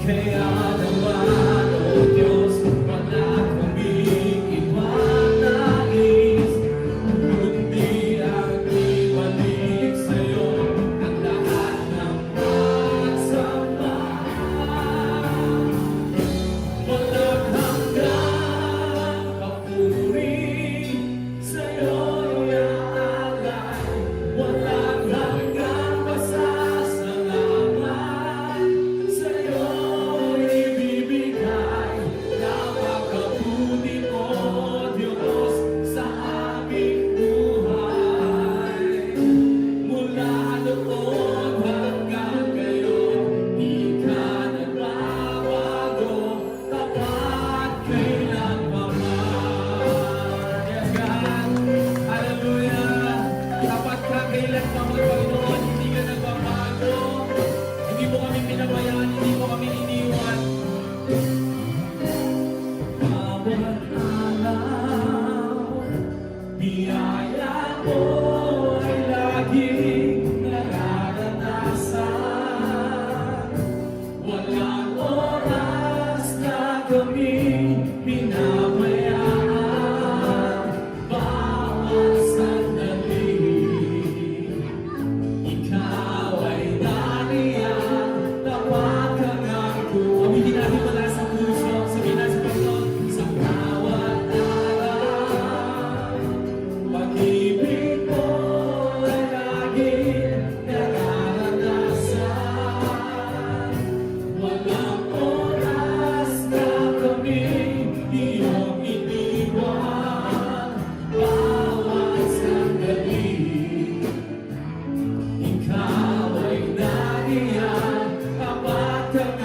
Kaya naman, O Diyos, wala kaming ibang nais, kundi ang ibalik sa'yo ang lahat ng pagsama. Walang hanggang papuri sa'yo iaalay, walang hanggang pasasalamat sa'yo ibibigay. Napakabuti mo, Diyos, sa aming buhay. Mula noon hanggang ngayon, di ka nagbabago, tapat kailanman. Yes, God. Hallelujah. Tapat ka kailanman, Panginoon. Hindi ka nagbabago. Hindi mo kami pinabayaan, hindi mo kami iniwan. Bawat araw, biyaya mo ay laging nararanasan. Walang oras na kami pinabayaan. Bawat sandali, ikaw ay nariyan. Tapat kang angko. Aminin natin mula sa puso. Sabihin natin sa Panginoon, sa bawat araw, pag-ibig mo ay laging nararanasan. Walang oras na kami iyong iniwan. Bawat sandali, ikaw ay nariyan. Tapat kang